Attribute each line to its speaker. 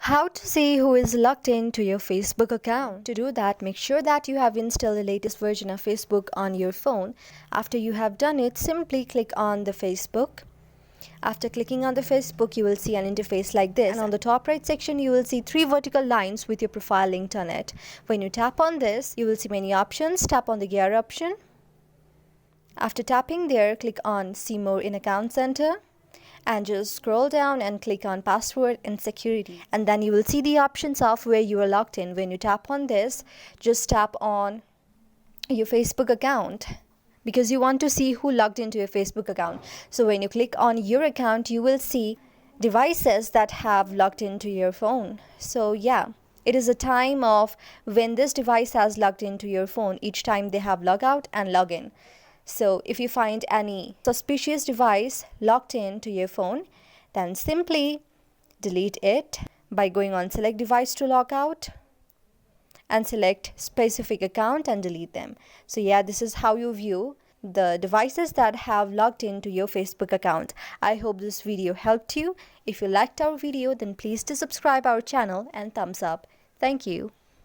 Speaker 1: How to see who is logged in to your Facebook account. To do that, make sure that you have installed the latest version of Facebook on your phone. After you have done it, simply click on the Facebook. After clicking on the Facebook, you will see an interface like this, and on the top right section you will see 3 vertical lines with your profile linked on it. When you tap on this, you will see many options. Tap on the gear option. After tapping there, click on See More in Account Center and just scroll down and click on Password and Security, and then you will see the options of where you are logged in. When you tap on this, just tap on your Facebook account, because you want to see who logged into your Facebook account. So when you click on your account, you will see devices that have logged into your phone. So yeah, it is a time of when this device has logged into your phone. Each time they have log out and log in. So if you find any suspicious device logged into your phone, then simply delete it by going on Select Device to Log Out and select specific account and delete them. So yeah, this is how you view the devices that have logged into your Facebook account. I hope this video helped you. If you liked our video, then please do subscribe our channel and thumbs up. Thank you.